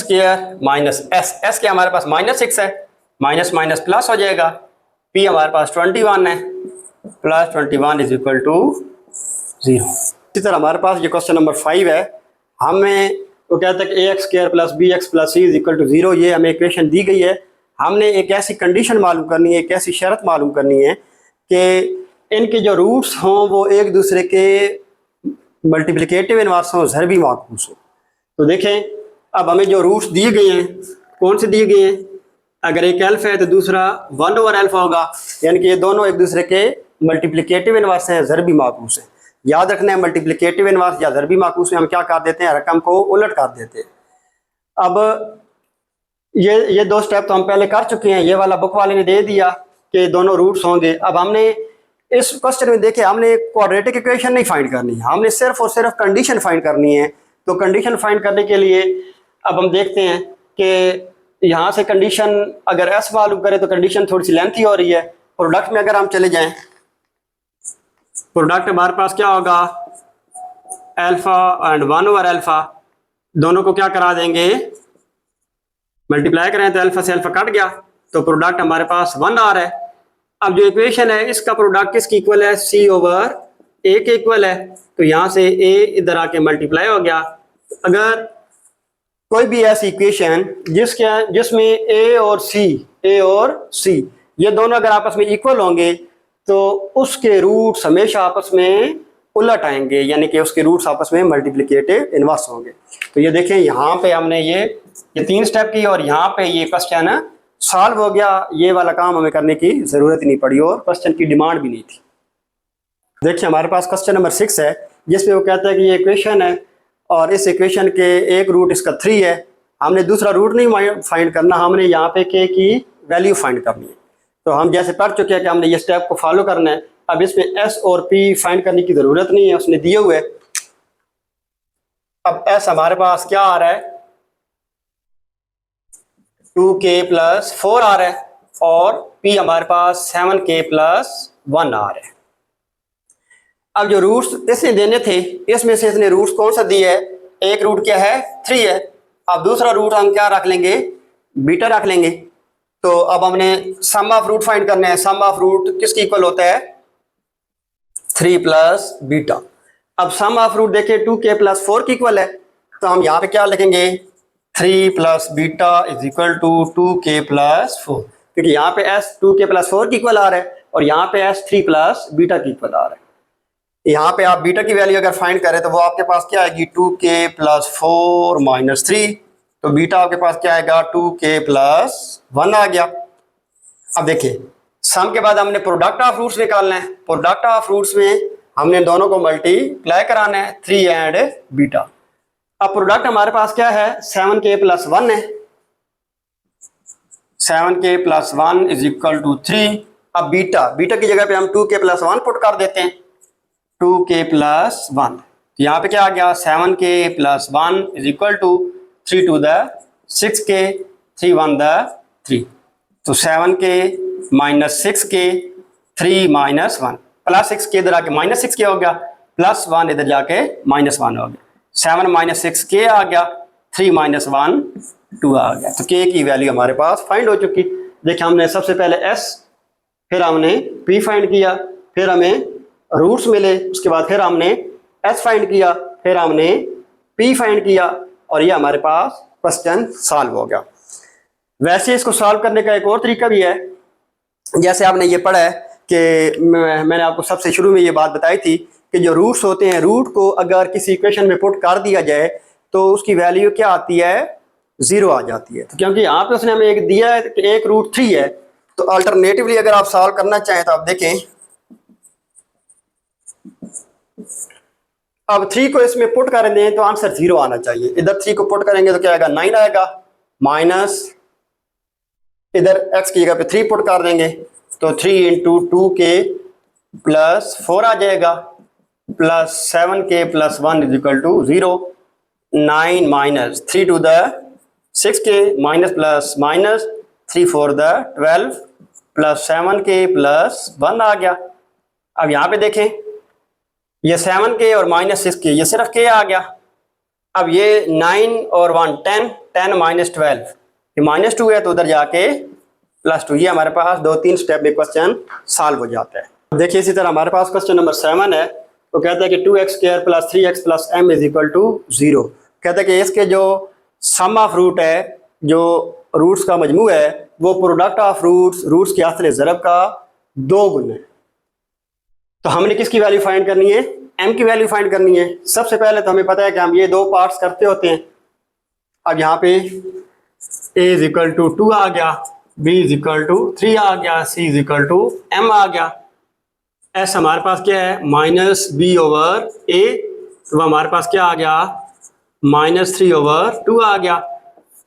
s क्या हमारे पास -6 है, माइनस माइनस प्लस हो जाएगा, पी हमारे पास 21 है, प्लस 21 इज इक्वल टू 0। इसी तरह हमारे पास ये क्वेश्चन नंबर 5 है, हमें वो कहता है कि A X square plus B X plus C is equal to 0, ये हमें इक्वेशन दी गई है। हमने एक ऐसी कंडीशन मालूम करनी है, एक ऐसी शर्त मालूम करनी है कि इनके जो रूट्स हों वो एक दूसरे के मल्टीप्लिकेटिव इनवर्स हों, ज़रबी माकूस हो। तो देखें अब हमें जो रूट्स दिए गए हैं कौन से दिए गए हैं, अगर एक अल्फा है तो दूसरा 1 ओवर अल्फा होगा, यानी कि ये दोनों एक दूसरे के मल्टीप्लिकेटिव इनवर्स हैं, ज़रबी माकूस हैं। याद रखना है मल्टीप्लिकेटिव इनवर्स या ज़रबी माकूस में हम क्या कर देते हैं, रकम को उलट कर देते हैं। अब ये दो स्टेप तो हम पहले कर चुके हैं, ये वाला बुक वाले ने दे दिया कि दोनों रूट्स होंगे। अब हमने इस क्वेश्चन में देखे हमने क्वाड्रेटिक इक्वेशन नहीं फाइंड करनी है, हमने सिर्फ और सिर्फ कंडीशन फाइंड करनी है। तो कंडीशन फाइंड करने के लिए अब हम देखते हैं कि यहाँ से कंडीशन अगर एस मालूम करें तो कंडीशन थोड़ी सी लेंथी हो रही है। प्रोडक्ट में अगर हम चले जाएं, प्रोडक्ट हमारे पास क्या होगा, अल्फा एंड 1 ओवर अल्फा, दोनों को क्या करा देंगे, मल्टीप्लाई करें तो अल्फा से अल्फा कट गया, तो प्रोडक्ट हमारे पास 1 आ रहा है। अब जो इक्वेशन है इसका प्रोडक्ट किसकी इक्वल है, सी ओवर ए के इक्वल है, तो यहाँ से ए इधर आके मल्टीप्लाई हो गया। अगर कोई भी ऐसी इक्वेशन जिसमें ए और सी ये दोनों अगर आपस में इक्वल होंगे तो उसके रूट्स हमेशा आपस में उलट आएंगे, यानी कि उसके रूट्स आपस में मल्टीप्लिकेटिव इनवर्स होंगे। तो ये देखें यहाँ पे हमने ये 3 स्टेप की और यहाँ पे ये क्वेश्चन सॉल्व हो गया। ये वाला काम हमें करने की ज़रूरत ही नहीं पड़ी और क्वेश्चन की डिमांड भी नहीं थी। देखिए हमारे पास क्वेश्चन नंबर 6 है, जिसमें वो कहता है कि ये इक्वेशन है और इस इक्वेशन के एक रूट इसका 3 है। हमने दूसरा रूट नहीं फाइंड करना, हमने यहाँ पे के की वैल्यू फाइंड करनी है। तो हम जैसे पढ़ चुके हैं कि हमने ये स्टेप को फॉलो करना है। अब इसमें एस और पी फाइंड करने की ज़रूरत नहीं है, उसने दिए हुए। अब एस हमारे पास क्या आ रहा है, 2k + 4 आ रहा है और p हमारे पास 7k + 1 आ रहा है। अब जो रूट्स इसने देने थे इसमें से इसने रूट्स कौन सा दिया है, एक रूट क्या है 3 है। अब दूसरा रूट हम क्या रख लेंगे, बीटा रख लेंगे। तो अब हमने सम ऑफ रूट फाइंड करना है। सम ऑफ रूट किसकी इक्वल होता है, 3 + बीटा। अब सम ऑफ रूट देखिए 2k + 4 की इक्वल है, तो हम यहाँ पे क्या लिखेंगे, 3 + beta is equal to 2k + 4, क्योंकि यहाँ पे s 2k + 4 की इक्वल आ रहा है और यहाँ पे s 3 + बीटा की इक्वल आ रहा है। यहाँ पे आप बीटा की वैल्यू अगर फाइंड करें तो वो आपके पास क्या आएगी, 2k + 4 - 3, तो बीटा आपके पास क्या आएगा, 2k + 1 आ गया। अब देखिए सम के बाद हमने प्रोडक्ट ऑफ रूट्स निकालना है। प्रोडक्ट ऑफ रूट्स में हमने दोनों को मल्टीप्लाई कराना है, 3 एंड बीटा। अब प्रोडक्ट हमारे पास क्या है, 7k + 1 है, 7k + 1 इज इक्वल टू 3। अब बीटा की जगह पे हम 2k + 1 पुट कर देते हैं, 2k + 1। तो यहाँ पे क्या आ गया, 7k + 1 is equal to 3 to the 6k, 3 1 the 3, तो 7k - 6k 3 - 1 प्लस 6k इधर आके -6k हो गया, प्लस 1 इधर जाके -1 हो गया, 7 - 6k आ गया, 3 - 1 2 आ गया। तो k की वैल्यू हमारे पास फाइंड हो चुकी। देखिए हमने सबसे पहले s, फिर हमने p फाइंड किया, फिर हमें रूट्स मिले, उसके बाद फिर हमने s फाइंड किया, फिर हमने p फाइंड किया और ये हमारे पास क्वेश्चन सॉल्व हो गया। वैसे इसको सॉल्व करने का एक और तरीका भी है। जैसे आपने ये पढ़ा है कि मैंने आपको सबसे शुरू में ये बात बताई थी कि जो रूट्स होते हैं, रूट को अगर किसी इक्वेशन में पुट कर दिया जाए तो उसकी वैल्यू क्या आती है, 0 आ जाती है। तो क्योंकि यहाँ पे उसने हमें एक दिया है कि एक रूट 3 है, तो अल्टरनेटिवली अगर आप सॉल्व करना चाहें तो आप देखें, अब 3 को इसमें पुट कर दें तो आंसर 0 आना चाहिए। इधर 3 को पुट करेंगे तो क्या आएगा, 9 आएगा, माइनस इधर x की जगह पे 3 पुट कर देंगे तो 3 × 2k + 4 आ जाएगा, plus 7k + 1 is equal to 0, 9 - 3 to the 6k minus plus minus 3 4 the 12 plus 7k + 1 आ गया। अब यहाँ पे देखें ये 7k और -6k, ये सिर्फ k आ गया। अब ये 9 और 1 10, 10 - 12, ये -2 है तो उधर जाके + 2, ये हमारे पास 2-3 स्टेप में क्वेश्चन सॉल्व हो जाता है। देखिए इसी तरह हमारे पास क्वेश्चन नंबर 7 है, तो कहता है कि 2x² + 3x + m = 0। कहता है कि इसके जो सम ऑफ रूट है, जो रूट्स का मजमू है, वो प्रोडक्ट ऑफ रूट्स के असल ज़रब का 2 गुना है। तो हमने किसकी वैल्यू फाइंड करनी है? m की वैल्यू फाइंड करनी है। सबसे पहले तो हमें पता है कि हम ये 2 पार्ट्स करते होते हैं। अब यहाँ पे a = 2 आ गया, b = 3 आ गया, c = m आ गया। s हमारे पास क्या है? -b/a, तो हमारे पास क्या आ गया? -3/2 आ गया।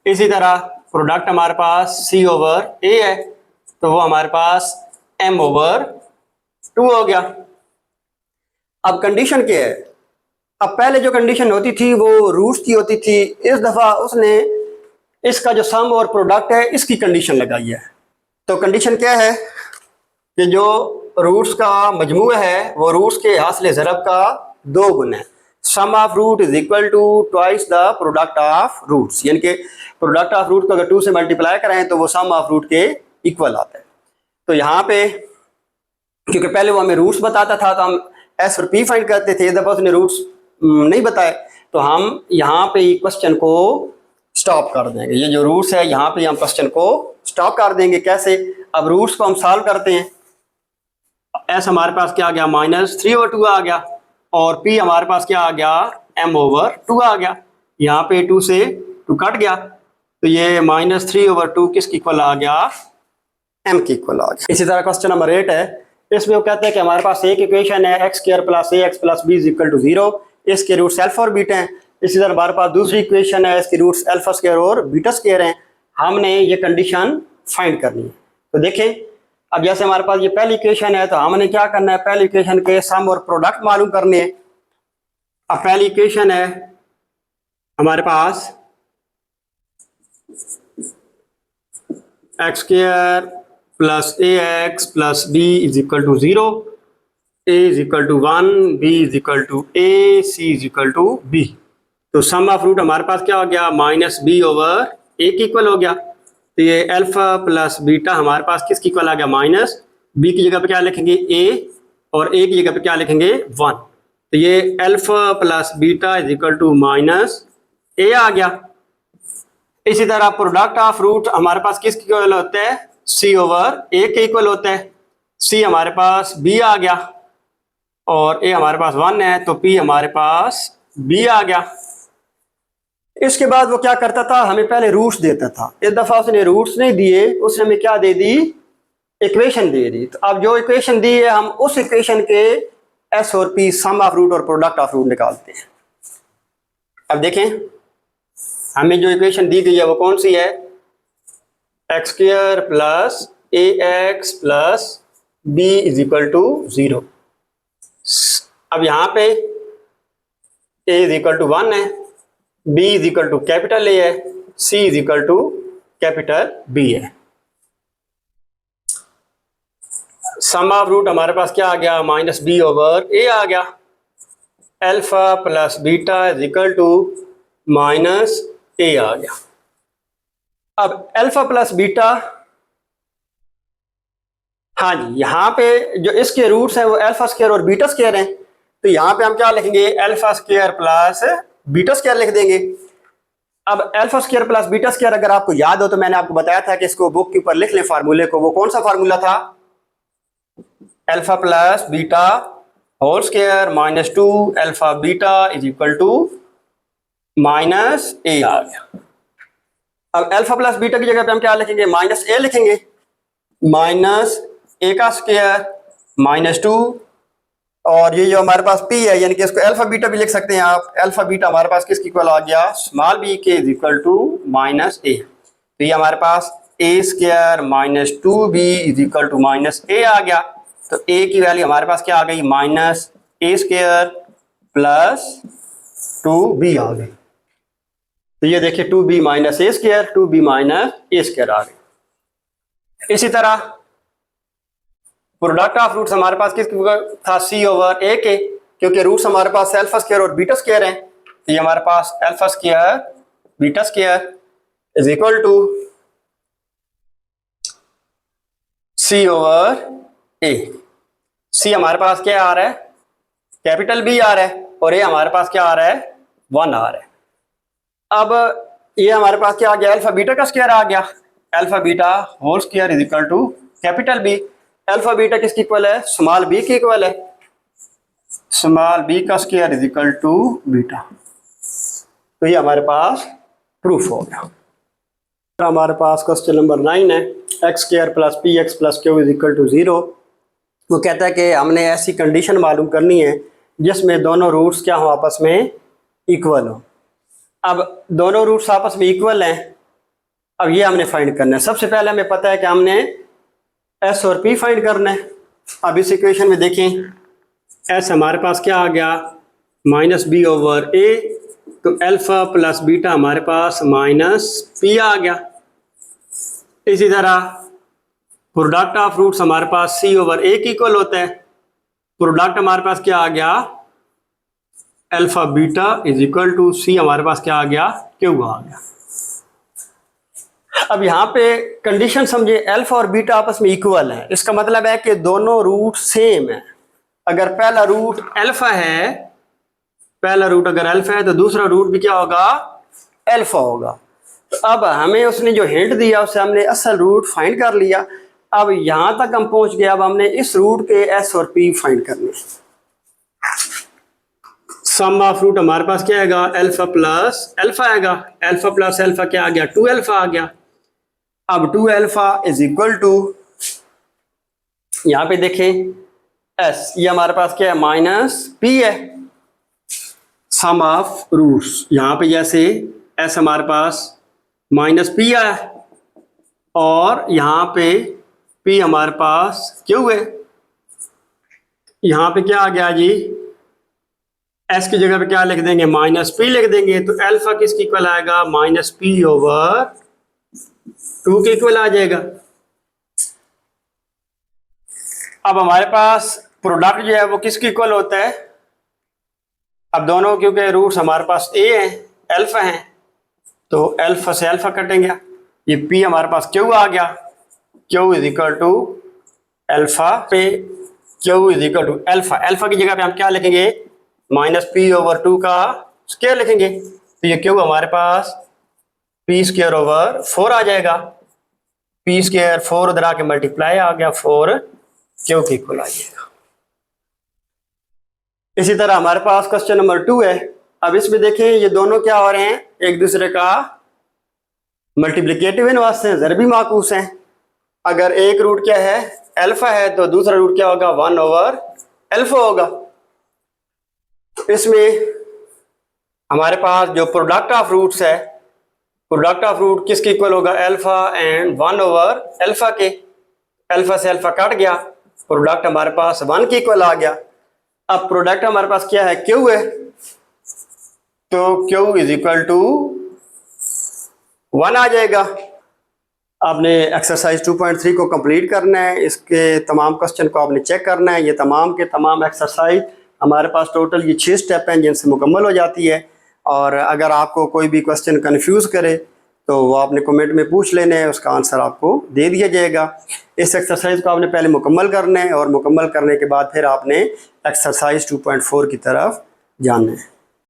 इसी तरह प्रोडक्ट हमारे पास c/a है, तो वो हमारे पास m/2 हो गया। अब कंडीशन क्या है? अब पहले जो कंडीशन होती थी वो रूट्स की होती थी, इस दफ़ा उसने इसका जो सम और प्रोडक्ट है इसकी कंडीशन लगाई है। तो कंडीशन क्या है कि जो रूट्स का मजमू है वो रूट्स के हासिल ज़रब का 2 गुना है। Sum of root is equal to twice the product of roots, यानी कि प्रोडक्ट ऑफ रूट को अगर 2 से मल्टीप्लाई करें तो वो सम ऑफ रूट के इक्वल आता है। तो यहाँ पे क्योंकि पहले वो हमें रूट्स बताता था तो हम एस और पी फाइंड करते थे, इस दफ़ा उसने रूट्स नहीं बताए, तो हम यहाँ पे क्वेश्चन को स्टॉप कर देंगे। ये जो रूट्स है यहाँ पे हम क्वेश्चन को स्टॉप कर देंगे। कैसे? अब रूट्स को हम सॉल्व करते हैं। एस हमारे पास क्या आ गया? -3/2 आ गया, और p हमारे पास क्या आ गया? m/2 आ गया। यहाँ पे 2 से 2 कट गया, तो ये -3/2 किसके इक्वल आ गया? m के इक्वल आ गया। इसी तरह क्वेश्चन नंबर 8 है, इसमें वो कहते हैं कि हमारे पास एक इक्वेशन है x² + ax + b = 0, इसके रूट्स अल्फा और बीटा हैं। इसी तरह हमारे पास दूसरी इक्वेशन है, इसके रूट्स α² और β² हैं। हमने ये कंडीशन फाइंड करनी है। तो देखें, अब जैसे हमारे पास ये पहली इक्वेशन है तो हमने क्या करना है? पहली इक्वेशन के सम और प्रोडक्ट मालूम करने हैं। अब पहली इक्वेशन है हमारे पास x² + ax + b = 0, a = 1, b = a, c = b। तो सम ऑफ रूट हमारे पास क्या हो गया? -b/a के इक्वल हो गया। तो ये अल्फा + बीटा हमारे पास किसकी इक्वल आ गया? -b की जगह पे क्या लिखेंगे? a, और a की जगह पे क्या लिखेंगे? 1। तो ये अल्फा + बीटा = -a आ गया। इसी तरह प्रोडक्ट ऑफ रूट हमारे पास किसके इक्वल होता है? c/a के इक्वल होता है। c हमारे पास b आ गया, और a हमारे पास 1 है, तो p हमारे पास b आ गया। इसके बाद वो क्या करता था? हमें पहले रूट्स देता था। इस दफ़ा उसने रूट्स नहीं दिए, उसने हमें क्या दे दी? इक्वेशन दे दी। तो अब जो इक्वेशन दी है हम उस इक्वेशन के एस और पी, सम ऑफ रूट और प्रोडक्ट ऑफ रूट निकालते हैं। अब देखें हमें जो इक्वेशन दी गई है वो कौन सी है? x² + ax + b = 0। अब यहाँ पे a = 1 है, b = कैपिटल A है, c = कैपिटल B है। सम ऑफ रूट हमारे पास क्या आ गया? -b/a आ गया। अल्फा + बीटा = -a आ गया। अब अल्फा + बीटा, हाँ जी, यहाँ पे जो इसके रूट्स हैं वो α² और β² हैं, तो यहाँ पे हम क्या लिखेंगे? α² + β² लिख देंगे। अब α² + β² अगर आपको याद हो तो मैंने आपको बताया था कि इसको बुक के ऊपर लिख लें फार्मूले को। वो कौन सा फार्मूला था? Alpha + beta whole square -2 alpha beta = -a आ गया। अब अल्फा + बीटा की जगह पे हम क्या लिखेंगे? -a लिखेंगे। -a² -2, और ये जो हमारे पास p है, यानी कि इसको अल्फा बीटा भी लिख सकते हैं आप। अल्फा बीटा हमारे पास किसकी इक्वल आ गया? b के = -a। तो ये हमारे पास a² -2b = -a आ गया। तो a की वैल्यू हमारे पास क्या आ गई? -a² + 2b आ गई। तो ये देखिए 2b - a², 2b - a² आ गई। इसी तरह प्रोडक्ट ऑफ रूट्स हमारे पास किसका था? c/a के, क्योंकि रूट्स हमारे पास α² और β² हैं। तो ये हमारे पास α² β² = सी ओवर ए। सी हमारे पास क्या आ रहा है, कैपिटल बी आ रहा है, और ए हमारे पास क्या आ रहा है, 1 आ रहा है। अब ये हमारे पास क्या आ गया, अल्फा बीटा का स्क्वायर आ गया। Alpha beta whole square is equal to capital B. Alpha beta किसकी इक्वल है, स्मॉल बी की इक्वल है। स्मॉल बी का square is equal to beta. तो ये हमारे पास प्रूफ हो गया। हमारे पास क्वेश्चन नंबर 9 है, x square plus P x plus Q is equal to 0। वो कहता है कि हमने ऐसी कंडीशन मालूम करनी है जिसमें दोनों रूट्स क्या हो, आपस में इक्वल हो। अब दोनों रूट्स आपस में इक्वल हैं, अब ये हमने फाइंड करना है। सबसे पहले हमें पता है कि हमने एस और पी फाइंड करना है। अब इस इक्वेशन में देखें, एस हमारे पास क्या आ गया, माइनस बी ओवर ए, तो अल्फा प्लस बीटा हमारे पास माइनस पी आ गया। इसी तरह प्रोडक्ट ऑफ रूट्स हमारे पास सी ओवर ए की इक्वल होता है। प्रोडक्ट हमारे पास क्या आ गया, alpha beta is equal to C हमारे पास क्या आ गया, क्यू आ गया। अब यहाँ पे कंडीशन समझे, अल्फा और बीटा आपस में इक्वल है, इसका मतलब है कि दोनों रूट सेम है। अगर पहला रूट अल्फा है, पहला रूट अगर अल्फा है तो दूसरा रूट भी क्या होगा, अल्फा होगा। तो अब हमें उसने जो हिंट दिया उससे हमने असल रूट फाइंड कर लिया। अब यहां तक हम पहुंच गए, अब हमने इस रूट के एस और पी फाइंड करने। सम ऑफ रूट हमारे पास क्या आएगा, अल्फा प्लस अल्फा आएगा। अल्फा प्लस अल्फा क्या आ गया, 2 अल्फा आ गया। अब 2 अल्फा इज इक्वल टू, यहां पे देखें एस, ये हमारे पास क्या है, माइनस पी है। सम ऑफ रूट्स, यहां पे जैसे एस हमारे पास माइनस पी है और यहां पे पी हमारे पास क्यू है। यहां पे क्या आ गया जी, एस की जगह पे क्या लिख देंगे, माइनस पी लिख देंगे। तो अल्फा किसकी इक्वल आएगा, माइनस पी ओवर 2 के इक्वल आ जाएगा। अब हमारे पास प्रोडक्ट जो है वो किसकी इक्वल होता है, अब दोनों क्योंकि रूट्स हमारे पास ए हैं, अल्फा हैं, तो अल्फा से अल्फा कटेंगे। ये पी हमारे पास क्यू आ गया, Q is equal to alpha पे Q is equal to alpha. Alpha की जगह पे हम क्या लिखेंगे, माइनस पी ओवर 2 का स्क्वायर लिखेंगे। तो ये क्यू हमारे पास पी स्क्वायर ओवर 4 आ जाएगा। पी स्क्वायर 4 उधर आके मल्टीप्लाई आ गया, 4 क्यू की इक्वल आ जाएगा। इसी तरह हमारे पास क्वेश्चन नंबर 2 है। अब इसमें देखें ये दोनों क्या हो रहे हैं, एक दूसरे का मल्टीप्लिकेटिव इनवर्स हैं, ज़रबी माकूस हैं। अगर एक रूट क्या है, अल्फा है, तो दूसरा रूट क्या होगा, 1 ओवर अल्फा होगा। इसमें हमारे पास जो प्रोडक्ट ऑफ रूट्स है, प्रोडक्ट ऑफ रूट किसके इक्वल होगा, अल्फा एंड 1 ओवर अल्फा के। अल्फा से अल्फा कट गया, प्रोडक्ट हमारे पास 1 के इक्वल आ गया। अब प्रोडक्ट हमारे पास क्या है, क्यू है, तो क्यू इज इक्वल टू 1 आ जाएगा। आपने एक्सरसाइज 2.3 को कंप्लीट करना है, इसके तमाम क्वेश्चन को आपने चेक करना है। ये तमाम के तमाम एक्सरसाइज हमारे पास टोटल ये 6 स्टेप हैं जिनसे मुकम्मल हो जाती है। और अगर आपको कोई भी क्वेश्चन कंफ्यूज करे तो वो आपने कमेंट में पूछ लेने हैं, उसका आंसर आपको दे दिया जाएगा। इस एक्सरसाइज को आपने पहले मुकम्मल करना है और मुकम्मल करने के बाद फिर आपने एक्सरसाइज 2.4 की तरफ जाना है।